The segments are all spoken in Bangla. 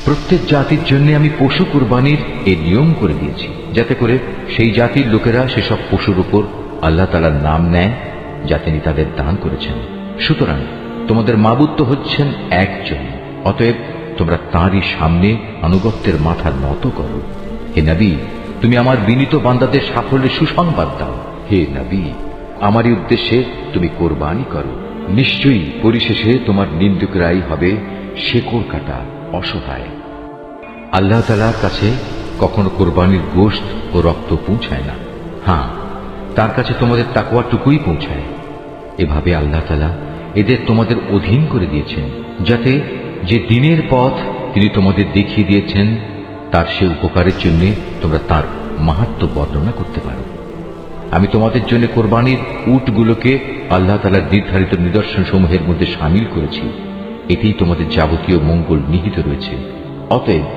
প্রত্যেক জাতির জন্য আমি পশু কুরবানির এই নিয়ম করে দিয়েছি, যাতে করে সেই জাতির লোকেরা সেসব পশুর উপর আল্লাহ তাআলার নাম নেয় যা তিনি তাদের দান করেছেন। সুতরাং তোমাদের মাবুদ তো হচ্ছেন একজন, অতএব তোমরা তাঁরই সামনে আনুগত্যের মাথা নত করো। হে নবী, তুমি আমার বিনীত বান্দাদের সাফল্যের সুসংবাদ দাও। হে নবী, আমারই উদ্দেশ্যে তুমি কোরবানি করো। নিশ্চয়ই পরিশেষে তোমার নিন্দুকরাই হবে শেকড় কাটা অসহায়। আল্লাহ তাআলার কাছে কখনো কোরবানির গোশত ও রক্ত পৌঁছায় না, হ্যাঁ, তার কাছে তোমাদের তাকওয়াটুকুই পৌঁছায়। এভাবে আল্লাহ তাআলা এদের তোমাদের অধীন করে দিয়েছেন, যাতে যে দিনের পথ তিনি তোমাদের দেখিয়ে দিয়েছেন তার সে উপকারের জন্য তোমরা তার মাহাত্ম্য বর্ণনা করতে পারো। আমি তোমাদের জন্য কোরবানির উটগুলোকে আল্লাহ তাআলার নির্ধারিত নিদর্শন সমূহের মধ্যে শামিল করেছি, এতেই তোমাদের যাবতীয় মঙ্গল নিহিত রয়েছে। অতএব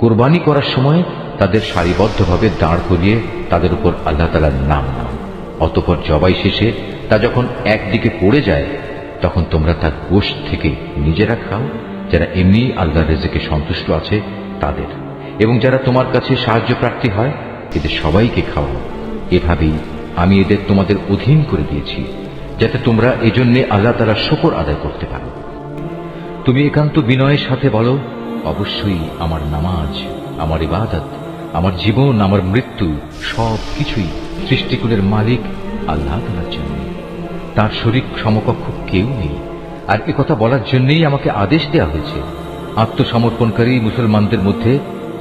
কোরবানি করার সময় তাদের সারিবদ্ধভাবে দাঁড় করিয়ে তাদের উপর আল্লাহ তাআলার নাম নাও। অতঃপর জবাই শেষে তা যখন একদিকে পড়ে যায়, তখন তোমরা তার গোশত থেকে নিজেরা খাও, যারা এমনি আল্লাহর রিজকে সন্তুষ্ট আছে তাদের, এবং যারা তোমার কাছে সাহায্য প্রার্থী হয় এদের সবাইকে খাওয়াও। এভাবেই আমি এদের তোমাদের অধীন করে দিয়েছি, যাতে তোমরা এজন্যে আল্লাহ তাআলার শুকর আদায় করতে পারো। তুমি একান্ত বিনয়ের সাথে বলো, অবশ্যই আমার নামাজ, আমার ইবাদত, আমার জীবন, আমার মৃত্যু সব কিছুই সৃষ্টিকুলের মালিক আল্লাহ তাআলার জন্য। তার শরীক সমকক্ষ কেউ নেই। আর একথা বলার জন্যই আমাকে আদেশ দেওয়া হয়েছে। আত্মসমর্পণকারী মুসলমানদের মধ্যে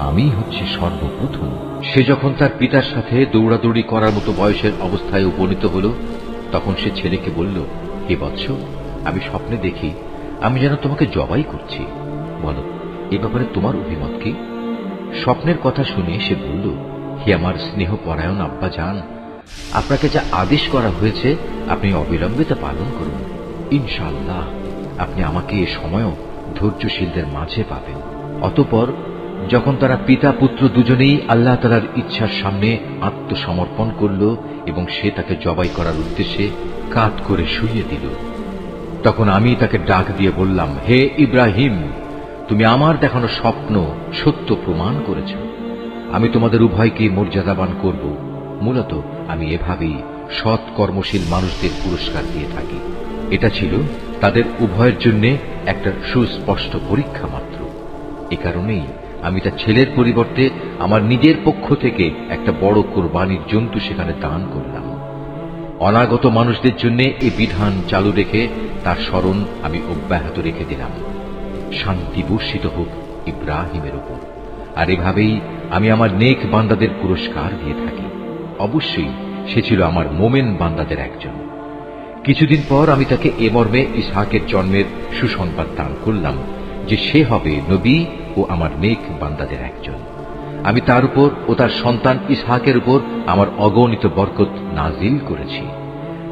আমি হচ্ছে সর্বপ্রথম। সে যখন তার পিতার সাথে দৌড়াদৌড়ি করার মতো বয়সের অবস্থায় উপনীত হল, তখন সে ছেলেকে বলল, হে বৎস, আমি স্বপ্নে দেখি আমি যেন তোমাকে জবাই করছি। বলো, এ ব্যাপারে তোমার অভিমত কি? স্বপ্নের কথা শুনে সে বলল, হে আমার স্নেহ পরায়ণ আব্বা জান, আপনাকে যা আদেশ করা হয়েছে আপনি অবিলম্বে তা পালন করুন। ইনশাআল্লাহ আপনি আমাকে এ সময়ও ধৈর্যশীলদের মাঝে পাবেন। অতঃপর যখন তারা পিতা পুত্র দুজনেই আল্লাহ তাআলার ইচ্ছার সামনে আত্মসমর্পণ করল এবং সে তাকে জবাই করার উদ্দেশ্যে কাত করে শুইয়ে দিল, তখন আমি তাকে ডাক দিয়ে বললাম, হে ইব্রাহিম, তুমি আমার দেখানো স্বপ্ন সত্য প্রমাণ করেছ। আমি তোমাদের উভয়কে মর্যাদাবান করব। মূলত আমি এভাবেই সৎ কর্মশীল মানুষদের পুরস্কার দিয়ে থাকি। এটা ছিল তাদের উভয়ের জন্য একটা সুস্পষ্ট পরীক্ষা মাত্র। এ কারণেই আমি তার ছেলের পরিবর্তে আমার নিজের পক্ষ থেকে একটা বড় কোরবানির জন্তু সেখানে দান করলাম। অনাগত মানুষদের জন্য এই বিধান চালু রেখে তার স্মরণ আমি অব্যাহত রেখে দিলাম। শান্তি বর্ষিত হোক ইব্রাহিমের উপর। আর এভাবেই আমি আমার নেক বান্দাদের পুরস্কার দিয়ে থাকি। অবশ্যই সে ছিল আমার মোমেন বান্দাদের একজন। কিছুদিন পর আমি তাকে এ মর্মে ইসহাকের জন্মের সুসংবাদ দান করলাম যে সে হবে নবী ও আমার নেক বান্দাদের একজন। আমি তার উপর ও তার সন্তান ইসহাকের উপর আমার অগণিত বরকত নাজিল করেছি।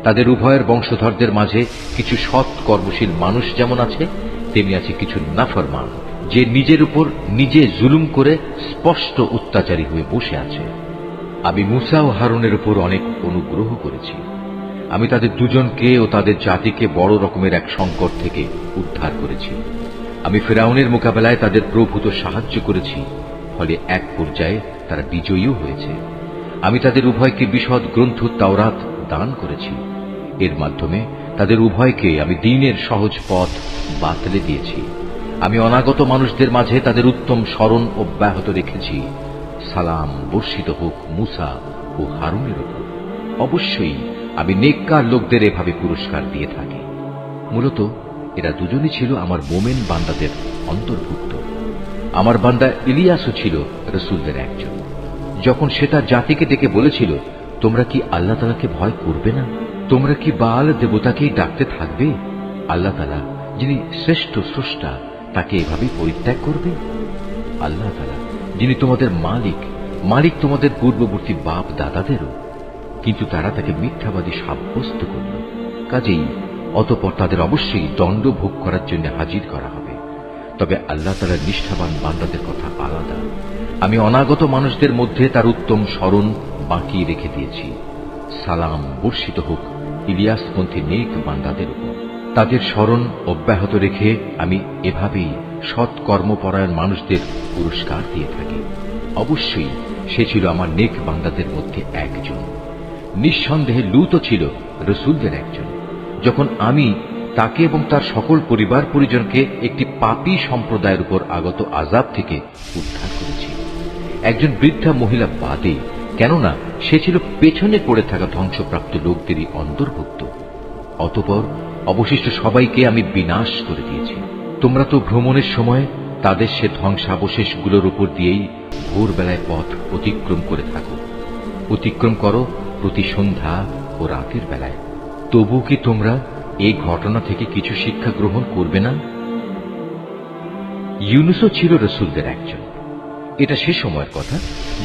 তাদের উভয়ের বংশধরদের মাঝে কিছু সৎ কর্মশীল মানুষ যেমন আছে, তেমনি আছে কিছু নাফরমান, যে নিজের উপর নিজে জুলুম করে স্পষ্ট অত্যাচারী হয়ে বসে আছে। আমি মুসা ও হারুনের উপর অনেক অনুগ্রহ করেছি। আমি তাদের দুজনকে ও তাদের জাতিকে বড় রকমের এক সংকট থেকে উদ্ধার করেছি। আমি ফিরআউনের মোকাবেলায় তাদের প্রভূত সাহায্য করেছি, ফলে এক পর্যায়ে তারা বিজয়ীও হয়েছে। আমি তাদের উভয়কে বিশদ গ্রন্থ তাওরাত দান করেছি। এর মাধ্যমে তাদের উভয়কে আমি দ্বীনের সহজ পথ বাতলে দিয়েছি। আমি অনাগত মানুষদের মাঝে তাদের উত্তম স্মরণ অব্যাহত রেখেছি। সালাম বর্ষিত হোক মুসা ও হারুনের উপর। অবশ্যই আমি নেককার লোকদের এভাবে পুরস্কার দিয়ে থাকি। মূলত এরা দুজনই ছিল আমার মোমেন বান্দাদের অন্তর্ভুক্ত। আমার বান্দা ইলিয়াসও ছিল রাসূলদের একজন। যখন সে তার জাতিকে ডেকে বলেছিল, তোমরা কি আল্লাহ তাআলাকে ভয় করবে না? তোমরা কি বাল দেবতাকেই ডাকতে থাকবে? আল্লাহ তাআলা যিনি শ্রেষ্ঠ স্রষ্টা, তাকে এভাবেই পরিত্যাগ করবে? আল্লাহ তাআলা যিনি তোমাদের মালিক তোমাদের পূর্ববর্তী বাপ দাদাদেরও। কিন্তু তারা তাকে মিথ্যাবাদী সাব্যস্ত করল। কাজেই অতঃপর তাদের অবশ্যই দণ্ড ভোগ করার জন্য হাজির করা হবে। তবে আল্লাহ তাআলার নিষ্ঠাবান বান্দাদের কথা আলাদা। আমি অনাগত মানুষদের মধ্যে তার উত্তম স্মরণ বাঁকিয়ে রেখে দিয়েছি। সালাম বর্ষিত হোক ইলিয়াসপন্থী নেক বান্দাদের উপর। তাদের স্মরণ অব্যাহত রেখে আমি এভাবেই সৎ কর্মপরায়ণ মানুষদের পুরস্কার দিয়ে থাকি। অবশ্যই সে ছিল আমার নেক বান্দাদের মধ্যে একজন। নিঃসন্দেহে লূতও ছিল রসুলদের একজন। যখন আমি তাকে এবং তার সকল পরিবার পরিজনকে একটি পাপী সম্প্রদায়ের উপর আগত আযাব থেকে উদ্ধার করেছি, একজন বৃদ্ধা মহিলা বাদে, কেননা সে ছিল পেছনে পড়ে থাকা ধ্বংসপ্রাপ্ত লোকদেরই অন্তর্ভুক্ত। অতঃপর অবশিষ্ট সবাইকে আমি বিনাশ করে দিয়েছি। তোমরা তো ভ্রমণের সময় তাদের সে ধ্বংসাবশেষগুলোর উপর দিয়েই ভোরবেলায় পথ অতিক্রম করে থাকো। অতিক্রম করো প্রতি সন্ধ্যা ও রাতের বেলায়। তবু কি তোমরা এই ঘটনা থেকে কিছু শিক্ষা গ্রহণ করবে না? ইউনুসও ছিল রসুলদের একজন। এটা সে সময়ের কথা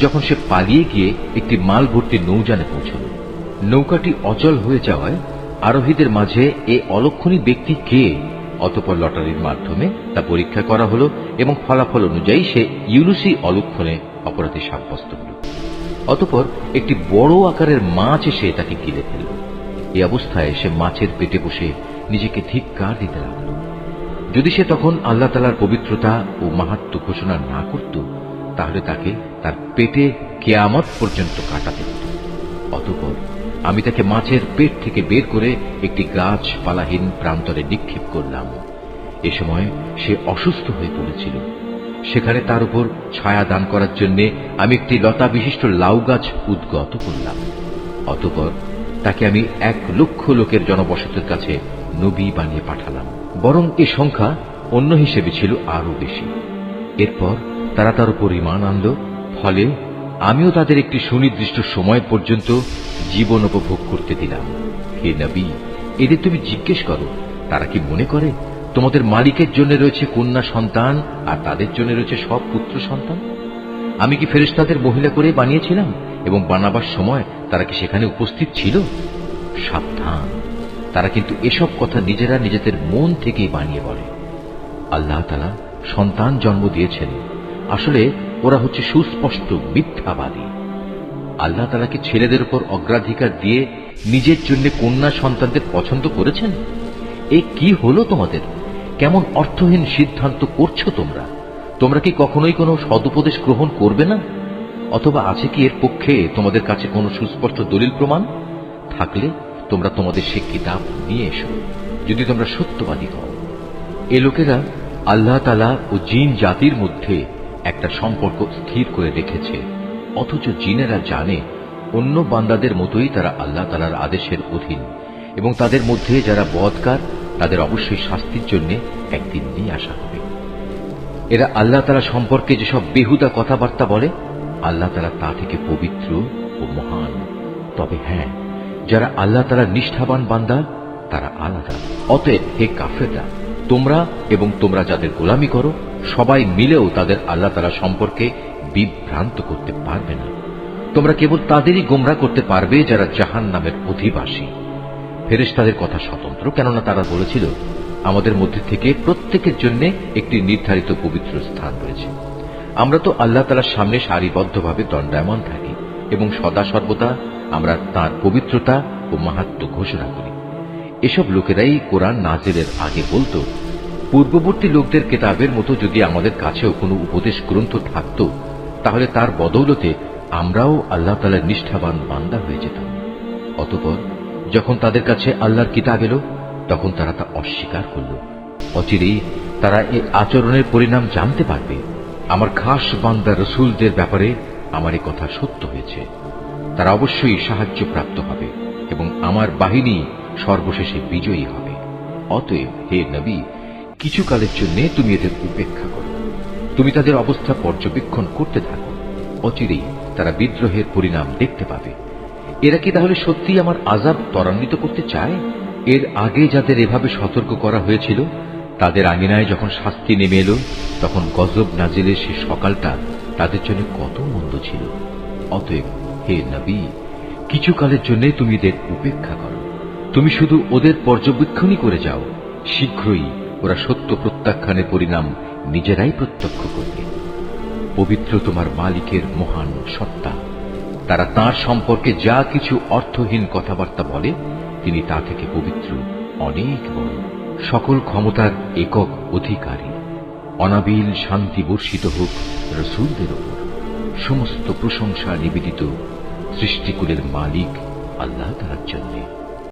যখন সে পালিয়ে গিয়ে একটি মাল ভর্তি নৌযানে পৌঁছল। নৌকাটি অচল হয়ে যাওয়ায় আরোহীদের মাঝে এ অলক্ষণী ব্যক্তি কে? অতঃপর লটারির মাধ্যমে তা পরীক্ষা করা হল এবং ফলাফল অনুযায়ী সে ইউনুসই অলক্ষণে অপরাধী সাব্যস্ত হল। অতঃপর একটি বড় আকারের মাছ এসে তাকে গিলে ফেলল। এই অবস্থায় সে মাছের পেটে বসে নিজেকে ধিক্কার দিতে লাগল। যদি সে তখন আল্লাহ তাআলার পবিত্রতা ও মাহাত্ম্য ঘোষণা না করত, তাহলে তাকে তার পেটে কিয়ামত পর্যন্ত কাটাতে হতো। অতঃপর আমি তাকে মাছের পেট থেকে বের করে একটি গাছপালাহীন প্রান্তরে নিক্ষেপ করলাম। এ সময় সে অসুস্থ হয়ে পড়েছিল। সেখানে তার উপর ছায়া দান করার জন্য আমি একটি লতা বিশিষ্ট লাউ গাছ উদ্গত করলাম। অতঃপর তাকে আমি 1,00,000 লোকের জনবসতির কাছে নবী বানিয়ে পাঠালাম। বরং এ সংখ্যা অন্য হিসেবে ছিল আরো বেশি। এরপর তারা তার উপর ঈমান আনল। ফলে আমিও তাদের একটি সুনির্দিষ্ট সময় পর্যন্ত জীবন উপভোগ করতে দিলাম। হে নবী, এদের তুমি জিজ্ঞেস করো, তারা কি মনে করে তোমাদের মালিকের জন্য রয়েছে কন্যা সন্তান আর তাদের জন্য রয়েছে সব পুত্র সন্তান? আমি কি ফেরেশতাদের মহিলা করে বানিয়েছিলাম এবং বানাবার সময় তারা কি সেখানে উপস্থিত ছিল? সাবধান, তারা কিন্তু এসব কথা নিজেরা নিজেদের মন থেকেই বানিয়ে বলে। আল্লাহ তাআলা সন্তান জন্ম দিয়েছেন, আসলে ওরা হচ্ছে সুস্পষ্ট মিথ্যাবাদী। আল্লাহ তাআলা কি ছেলেদের উপর অগ্রাধিকার দিয়ে নিজের জন্য কন্যা সন্তানদের পছন্দ করেছেন? এ কি হলো তোমাদের? কেমন অর্থহীন সিদ্ধান্ত করছো তোমরা? তোমরা কি কখনোই কোনো সদুপদেশ গ্রহণ করবে না? অথবা আছে কি এর পক্ষে তোমাদের কাছে কোনো সুস্পষ্ট দলিল প্রমাণ? থাকলে তোমরা তোমাদের সে কিতাব নিয়ে এসো, যদি তোমরা সত্যবাদী হও। এ লোকেরা আল্লাহ তাআলা ও জিন জাতির মধ্যে একটা সম্পর্ক স্থির করে রেখেছে, অথচ জিনেরা জানে অন্য বান্দাদের মতোই তারা আল্লাহ তাআলার আদেশের অধীন, এবং তাদের মধ্যে যারা বদকার তাদের অবশ্যই শাস্তির জন্য একদিন নিয়ে আসা হবে। এরা আল্লাহ তাআলা সম্পর্কে যেসব বেহুদা কথাবার্তা বলে, আল্লাহ তাআলা তা থেকে পবিত্র ও মহান। তবে হ্যাঁ, যারা আল্লাহ তাআলার নিষ্ঠাবান বান্দা তারা আলাদা। অতএব হে কাফেররা, তোমরা এবং তোমরা যাদের গোলামি করো সবাই মিলেও তাদের আল্লাহ তাআলা সম্পর্কে বিভ্রান্ত করতে পারবে না। তোমরা কেবল তাদেরই গোমরাহ করতে পারবে যারা জাহান্নামের অধিবাসী। ফেরেশতাদের কথা স্বতন্ত্র, কেননা তারা বলেছিল, আমাদের মধ্যে থেকে প্রত্যেকের জন্য একটি নির্ধারিত পবিত্র স্থান রয়েছে। আমরা তো আল্লাহ তাআলার সামনে সারিবদ্ধভাবে দণ্ডায়মান থাকি এবং সদা সর্বদা আমরা তাঁর পবিত্রতা ও মাহাত্ম্য ঘোষণা করি। এসব লোকেরাই কোরআন নাজিলের আগে বলতো, পূর্ববর্তী লোকদের কেতাবের মতো যদি আমাদের কাছেও কোনো উপদেশ গ্রন্থ থাকত, তাহলে তার বদৌলতে আমরাও আল্লাহ তাআলার নিষ্ঠাবান বান্দা হয়ে যেতাম। অতঃপর যখন তাদের কাছে আল্লাহর কিতাব এলো, তখন তারা তা অস্বীকার করল। অচিরেই তারা এই আচরণের পরিণাম জানতে পারবে। আমার খাস বান্দা রসুলদের ব্যাপারে আমার এই কথা সত্য হয়েছে। তারা অবশ্যই সাহায্য প্রাপ্ত হবে এবং আমার বাহিনী সর্বশেষে বিজয়ী হবে। অতএব হে নবী, কিছু কালের জন্য তুমি এদের উপেক্ষা করো। তুমি তাদের অবস্থা পর্যবেক্ষণ করতে থাকো। অচিরেই তারা বিদ্রোহের পরিণাম দেখতে পাবে। এরা কি তাহলে সত্যি আমার আযাব ত্বরান্বিত করতে চায়? এর আগে যাদের এভাবে সতর্ক করা হয়েছিল, তাদের আঙিনায় যখন শাস্তি নেমে এলো, তখন গজব নাজিলের সে সকালটা তাদের জন্য কত মন্দ ছিল। অতএব হে নবী, কিছু কালের জন্য তুমি এদের উপেক্ষা করো। তুমি শুধু ওদের পর্যবেক্ষণই করে যাও। শীঘ্রই ওরা সত্য প্রত্যাখ্যানের পরিণাম নিজেরাই প্রত্যক্ষ করবে। পবিত্র তোমার মালিকের মহান সত্তা। তারা তাঁর সম্পর্কে যা কিছু অর্থহীন কথাবার্তা বলে, তিনি তা থেকে পবিত্র, অনেক বড়। সকল ক্ষমতার একক অধিকারী। অনাবিল শান্তি বর্ষিত হোক রসূলদের উপর। সমস্ত প্রশংসা নিবেদিত সৃষ্টিকুলের মালিক আল্লাহ তাআলার জন্য।